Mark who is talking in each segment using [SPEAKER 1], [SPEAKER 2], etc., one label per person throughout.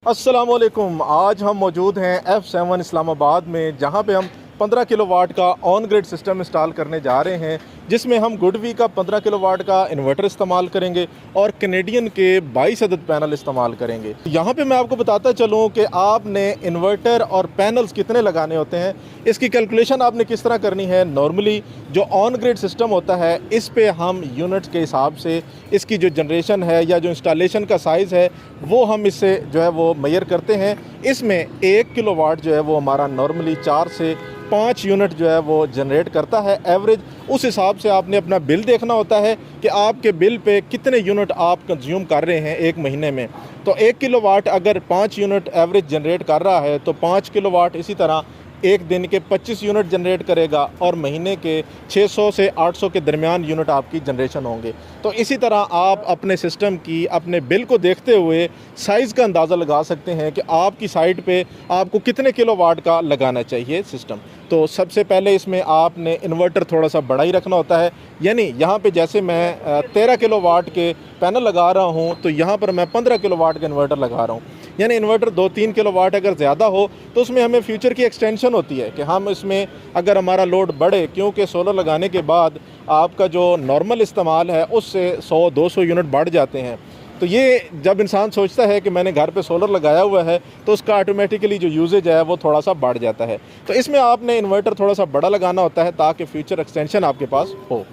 [SPEAKER 1] अस्सलामुअलैकुम। आज हम मौजूद हैं F7 इस्लामाबाद में, जहां पे हम 15 किलोवाट का ऑन ग्रिड सिस्टम इंस्टॉल करने जा रहे हैं, जिसमें हम गुडवी का 15 किलोवाट का इन्वर्टर इस्तेमाल करेंगे और कैनेडियन के 22 अदद पैनल इस्तेमाल करेंगे। यहाँ पे मैं आपको बताता चलूँ कि आपने इन्वर्टर और पैनल्स कितने लगाने होते हैं, इसकी कैलकुलेशन आपने किस तरह करनी है। नॉर्मली जो ऑन ग्रिड सिस्टम होता है, इस पे हम यूनिट्स के हिसाब से इसकी जो जनरेशन है या जो इंस्टॉलेशन का साइज़ है वो हम इससे जो है वो मेजर करते हैं। इसमें 1 किलोवाट जो है वो हमारा नॉर्मली 4 से 5 यूनिट जो है वो जनरेट करता है एवरेज। उस हिसाब से आपने अपना बिल देखना होता है कि आपके बिल पे कितने यूनिट आप कंज्यूम कर रहे हैं एक महीने में। तो 1 किलोवाट अगर 5 यूनिट एवरेज जनरेट कर रहा है तो 5 किलोवाट इसी तरह एक दिन के 25 यूनिट जनरेट करेगा और महीने के 600 से 800 के दरमियान यूनिट आपकी जनरेशन होंगे। तो इसी तरह आप अपने सिस्टम की अपने बिल को देखते हुए साइज़ का अंदाज़ा लगा सकते हैं कि आपकी साइट पे आपको कितने किलोवाट का लगाना चाहिए सिस्टम। तो सबसे पहले इसमें आपने इन्वर्टर थोड़ा सा बड़ा ही रखना होता है, यानी यहाँ पे जैसे मैं 13 किलोवाट के पैनल लगा रहा हूँ तो यहाँ पर मैं 15 किलोवाट का इन्वर्टर लगा रहा हूँ। यानी इन्वर्टर 2-3 किलोवाट अगर ज़्यादा हो तो उसमें हमें फ्यूचर की एक्सटेंशन होती है कि हम इसमें अगर हमारा लोड बढ़े, क्योंकि सोलर लगाने के बाद आपका जो नॉर्मल इस्तेमाल है उससे 100-200 यूनिट बढ़ जाते हैं। तो ये जब इंसान सोचता है कि मैंने घर पे सोलर लगाया हुआ है तो उसका ऑटोमेटिकली जो यूजेज है वो थोड़ा सा बढ़ जाता है। तो इसमें आपने इन्वर्टर थोड़ा सा बड़ा लगाना होता है ताकि फ्यूचर एक्सटेंशन आपके पास हो।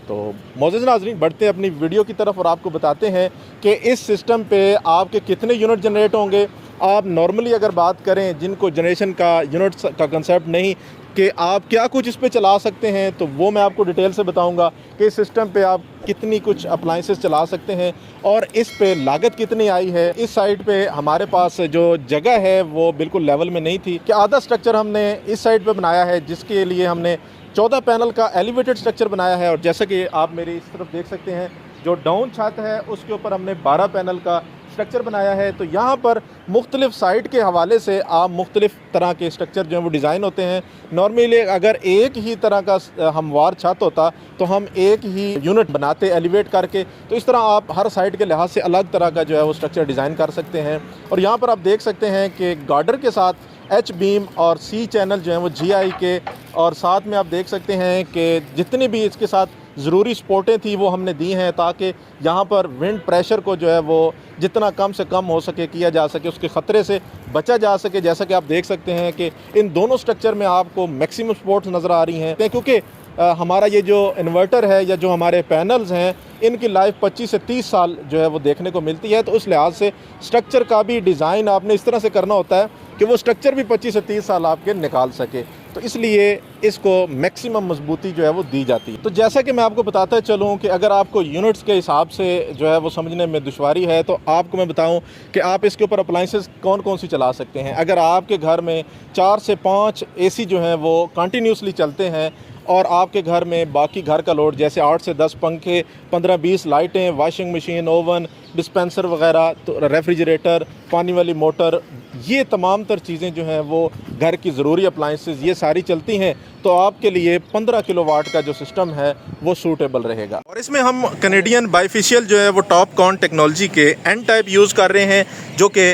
[SPEAKER 1] तो मोअज़्ज़िज़ नाज़रीन, बढ़ते हैं अपनी वीडियो की तरफ और आपको बताते हैं कि इस सिस्टम पे आपके कितने यूनिट जनरेट होंगे। आप नॉर्मली अगर बात करें जिनको जनरेशन का यूनिट्स का कंसेप्ट नहीं कि आप क्या कुछ इस पे चला सकते हैं, तो वो मैं आपको डिटेल से बताऊंगा कि इस सिस्टम पे आप कितनी कुछ अप्लाइंसेस चला सकते हैं और इस पे लागत कितनी आई है। इस साइड पे हमारे पास जो जगह है वो बिल्कुल लेवल में नहीं थी कि आधा स्ट्रक्चर हमने इस साइड पे बनाया है, जिसके लिए हमने 14 पैनल का एलिवेटेड स्ट्रक्चर बनाया है। और जैसा कि आप मेरी इस तरफ देख सकते हैं, जो डाउन छत है उसके ऊपर हमने 12 पैनल का स्ट्रक्चर बनाया है। तो यहाँ पर मुख्तलिफ साइट के हवाले से आप मुख्तलिफ तरह के स्ट्रक्चर जो हैं वो डिज़ाइन होते हैं। नॉर्मली अगर एक ही तरह का हमवार छत होता तो हम एक ही यूनिट बनाते एलिवेट करके। तो इस तरह आप हर साइट के लिहाज से अलग तरह का जो है वो स्ट्रक्चर डिज़ाइन कर सकते हैं। और यहाँ पर आप देख सकते हैं कि गार्डर के साथ एच बीम और सी चैनल जो हैं वो GI के, और साथ में आप देख सकते हैं कि जितनी भी इसके साथ ज़रूरी सपोर्टें थी वो हमने दी हैं ताकि यहाँ पर विंड प्रेशर को जो है वो जितना कम से कम हो सके किया जा सके, उसके ख़तरे से बचा जा सके। जैसा कि आप देख सकते हैं कि इन दोनों स्ट्रक्चर में आपको मैक्सिमम सपोर्ट्स नज़र आ रही हैं, क्योंकि हमारा ये जो इन्वर्टर है या जो हमारे पैनल्स हैं इनकी लाइफ 25 से 30 साल जो है वो देखने को मिलती है। तो उस लिहाज से स्ट्रक्चर का भी डिज़ाइन आपने इस तरह से करना होता है कि वो स्ट्रक्चर भी 25 से 30 साल आपके निकाल सके। तो इसलिए इसको मैक्सिमम मजबूती जो है वो दी जाती है। तो जैसा कि मैं आपको बताता चलूँ कि अगर आपको यूनिट्स के हिसाब से जो है वो समझने में दुश्वारी है तो आपको मैं बताऊँ कि आप इसके ऊपर अप्लाइंसेस कौन कौन सी चला सकते हैं। अगर आपके घर में 4 से 5 AC जो हैं वो कंटिन्यूसली चलते हैं और आपके घर में बाकी घर का लोड जैसे 8 से 10 पंखे, 15-20 लाइटें, वॉशिंग मशीन, ओवन, डिस्पेंसर वगैरह, तो रेफ्रिजरेटर, पानी वाली मोटर, ये तमाम तर चीज़ें जो हैं वो घर की ज़रूरी अप्लाइंसेस ये सारी चलती हैं, तो आपके लिए 15 किलोवाट का जो सिस्टम है वो सूटेबल रहेगा। और इसमें हम कैनेडियन बाइफेशियल जो है वो टॉप कॉन टेक्नोलॉजी के N टाइप यूज़ कर रहे हैं, जो कि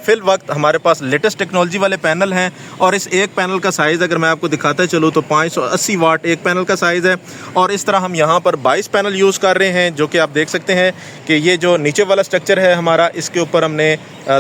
[SPEAKER 1] फ़िल वक्त हमारे पास लेटेस्ट टेक्नोलॉजी वाले पैनल हैं। और इस एक पैनल का साइज़ अगर मैं आपको दिखाता चलूँ तो 580 वाट एक पैनल का साइज़ है। और इस तरह हम यहाँ पर 22 पैनल यूज़ कर रहे हैं, जो कि आप देख सकते हैं कि ये जो नीचे वाला स्ट्रक्चर है हमारा, इसके ऊपर हमने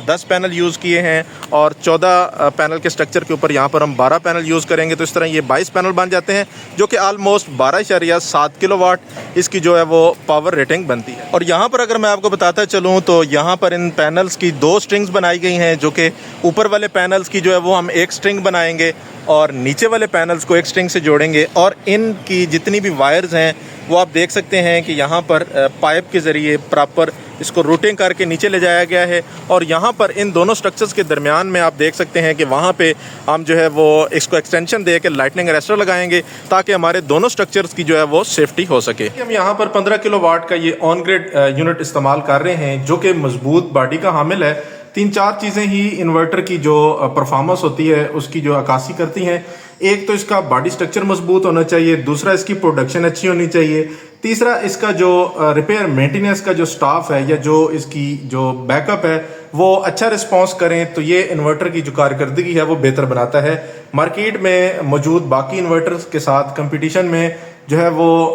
[SPEAKER 1] 10 पैनल यूज़ किए हैं और 14 पैनल के स्ट्रक्चर के ऊपर यहाँ पर हम 12 पैनल यूज़ करेंगे। तो इस तरह ये 22 पैनल बन जाते हैं, जो कि आलमोस्ट 12.7 किलोवाट इसकी जो है वो पावर रेटिंग बनती है। और यहाँ पर अगर मैं आपको बताता चलूँ तो यहाँ पर इन पैनल्स की 2 स्ट्रिंग्स बनाई गई हैं, जो कि ऊपर वाले पैनल्स की जो है वो हम एक स्ट्रिंग बनाएंगे और नीचे वाले पैनल्स को एक स्ट्रिंग से जोड़ेंगे। और इनकी जितनी भी वायर्स हैं वो आप देख सकते हैं कि यहाँ पर पाइप के ज़रिए प्रॉपर इसको रूटिंग करके नीचे ले जाया गया है। और यहाँ पर इन दोनों स्ट्रक्चर्स के दरमियान में आप देख सकते हैं कि वहाँ पे हम जो है वो इसको एक्सटेंशन दे के लाइटनिंग अरेस्टर लगाएंगे ताकि हमारे दोनों स्ट्रक्चर्स की जो है वो सेफ्टी हो सके। हम यहाँ पर 15 किलोवाट का ये ऑन ग्रिड यूनिट इस्तेमाल कर रहे हैं, जो कि मजबूत बॉडी का हामिल है। 3-4 चीज़ें ही इन्वर्टर की जो परफॉर्मेंस होती है उसकी जो अक्कासी करती हैं। एक तो इसका बॉडी स्ट्रक्चर मजबूत होना चाहिए, दूसरा इसकी प्रोडक्शन अच्छी होनी चाहिए, तीसरा इसका जो रिपेयर मेंटेनेंस का जो स्टाफ है या जो इसकी जो बैकअप है वो अच्छा रिस्पॉन्स करें, तो ये इन्वर्टर की जो कारकर्दगी है वो बेहतर बनाता है। मार्केट में मौजूद बाकी इन्वर्टर्स के साथ कंपटीशन में जो है वो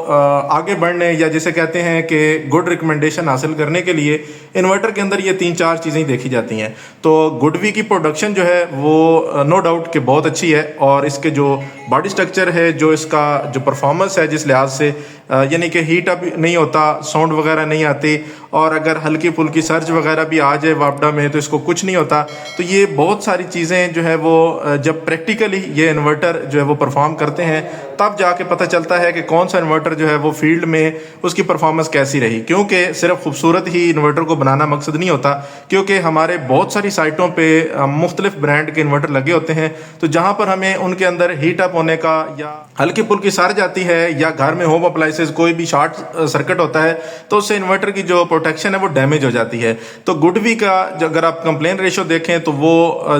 [SPEAKER 1] आगे बढ़ने या जिसे कहते हैं कि गुड रिकमेंडेशन हासिल करने के लिए इन्वर्टर के अंदर ये 3-4 चीज़ें देखी जाती हैं। तो गुडवी की प्रोडक्शन जो है वो नो डाउट कि बहुत अच्छी है, और इसके जो बॉडी स्ट्रक्चर है, जो इसका जो परफॉर्मेंस है जिस लिहाज से यानी कि हीट अप नहीं होता, साउंड वगैरह नहीं आती, और अगर हल्की फुल्की सर्ज वगैरह भी आ जाए वापडा में तो इसको कुछ नहीं होता। तो ये बहुत सारी चीज़ें जो है वो जब प्रैक्टिकली ये इन्वर्टर जो है वो परफॉर्म करते हैं तब जाके पता चलता है कि कौन सा इन्वर्टर जो है वो फील्ड में उसकी परफॉर्मेंस कैसी रही। क्योंकि सिर्फ खूबसूरत ही इन्वर्टर को बनाना मकसद नहीं होता, क्योंकि हमारे बहुत सारी साइटों पर मुख्तलिफ ब्रांड के इन्वर्टर लगे होते हैं। तो जहाँ पर हमें उनके अंदर हीट अप होने का या हल्की फुल्की सर्ज आती है या घर में होम अप्लाइंसेस कोई भी शॉर्ट सर्किट होता है तो उससे इन्वर्टर की जो प्रोटेक्शन है वो डैमेज हो जाती है। तो गुडवी का अगर आप कंप्लेन रेशो देखें तो वो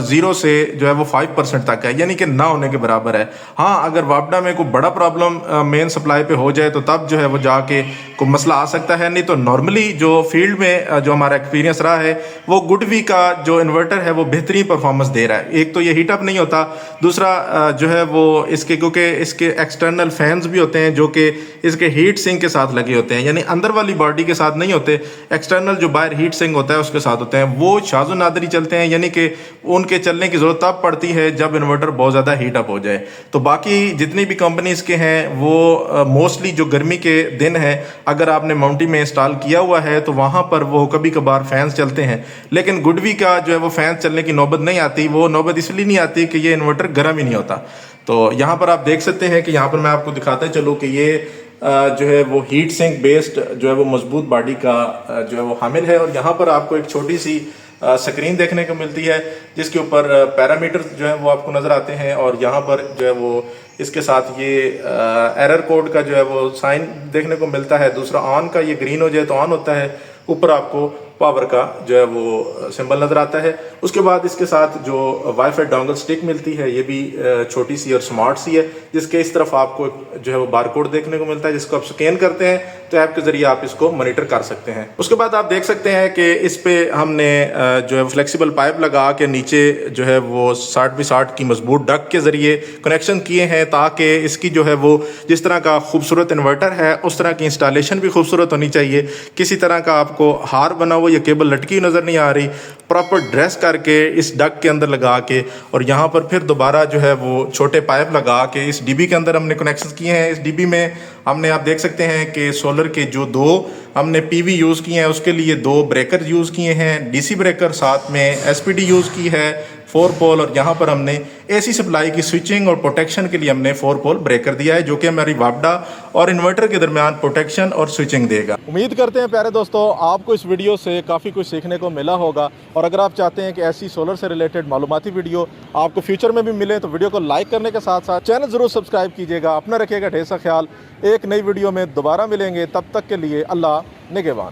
[SPEAKER 1] 0 से जो है वो 5% तक है, यानी कि ना होने के बराबर है। हाँ, अगर वापडा में कोई बड़ा प्रॉब्लम मेन सप्लाई पे हो जाए तो तब जो है वो जाके कोई मसला आ सकता है, नहीं तो नॉर्मली जो फील्ड में जो हमारा एक्सपीरियंस रहा है वो गुडवी का जो इन्वर्टर है वो बेहतरीन परफॉर्मेंस दे रहा है। एक तो ये हीटअप नहीं होता, दूसरा जो है वो इसके क्योंकि इसके एक्सटर्नल फैंस भी होते हैं जो कि इसके हीट सिंक के साथ लगे होते हैं, यानी अंदर वाली बॉडी के साथ नहीं होते, एक्सटर्नल जो बाहर हीट सिंक होता है उसके साथ होते हैं। वो शाज़ो नादरी चलते हैं, यानी कि उनके चलने की ज़रूरत तब पड़ती है जब इन्वर्टर बहुत ज़्यादा हीट अप हो जाए। तो बाकी जितनी भी कंपनीज़ के हैं वो मोस्टली जो गर्मी के दिन है अगर आपने माउंटी में इंस्टॉल किया हुआ है तो वहाँ पर वो कभी कभार फैंस चलते हैं, लेकिन गुडवी का जो है वो फैंस चलने की नौबत नहीं आती। वो नौबत इसलिए नहीं आती कि ये इन्वर्टर गर्म ही नहीं होता। तो यहाँ पर आप देख सकते हैं कि यहाँ पर मैं आपको दिखाता चलूँ कि ये जो है वो हीट सिंक बेस्ड जो है वो मजबूत बॉडी का जो है वो हामिल है। और यहाँ पर आपको एक छोटी सी स्क्रीन देखने को मिलती है जिसके ऊपर पैरामीटर जो है वो आपको नज़र आते हैं, और यहाँ पर जो है वो इसके साथ ये एरर कोड का जो है वो साइन देखने को मिलता है। दूसरा ऑन का, ये ग्रीन हो जाए तो ऑन होता है, ऊपर आपको पावर का जो है वो सिंबल नज़र आता है। उसके बाद इसके साथ जो वाईफाई डोंगल स्टिक मिलती है ये भी छोटी सी और स्मार्ट सी है, जिसके इस तरफ आपको जो है वो बारकोड देखने को मिलता है, जिसको आप स्कैन करते हैं तो ऐप के ज़रिए आप इसको मॉनिटर कर सकते हैं। उसके बाद आप देख सकते हैं कि इस पे हमने जो है फ्लेक्सिबल पाइप लगा के नीचे जो है वो 60x60 की मजबूत डक के ज़रिए कनेक्शन किए हैं, ताकि इसकी जो है वो जिस तरह का खूबसूरत इन्वर्टर है उस तरह की इंस्टॉलेशन भी खूबसूरत होनी चाहिए। किसी तरह का आपको हार बना हुआ या केबल लटकी नज़र नहीं आ रही, प्रॉपर ड्रेस करके इस डक के अंदर लगा के, और यहाँ पर फिर दोबारा जो है वो छोटे पाइप लगा के इस डीबी के अंदर हमने कनेक्शन किए हैं। इस डीबी में हमने आप देख सकते हैं कि सोलर के जो 2 हमने पीवी यूज़ किए हैं उसके लिए 2 ब्रेकर यूज़ किए हैं, डीसी ब्रेकर साथ में एसपीडी यूज़ की है 4 पोल, और यहाँ पर हमने एसी सप्लाई की स्विचिंग और प्रोटेक्शन के लिए हमने 4 पोल ब्रेकर दिया है जो कि हमारी वापडा और इन्वर्टर के दरमियान प्रोटेक्शन और स्विचिंग देगा। उम्मीद करते हैं प्यारे दोस्तों आपको इस वीडियो से काफ़ी कुछ सीखने को मिला होगा, और अगर आप चाहते हैं कि ऐसी सोलर से रिलेटेड मालूमाती वीडियो आपको फ्यूचर में भी मिले तो वीडियो को लाइक करने के साथ साथ चैनल ज़रूर सब्सक्राइब कीजिएगा। अपना रखिएगा ढेर सा ख्याल, एक नई वीडियो में दोबारा मिलेंगे, तब तक के लिए अल्लाह निगहबान।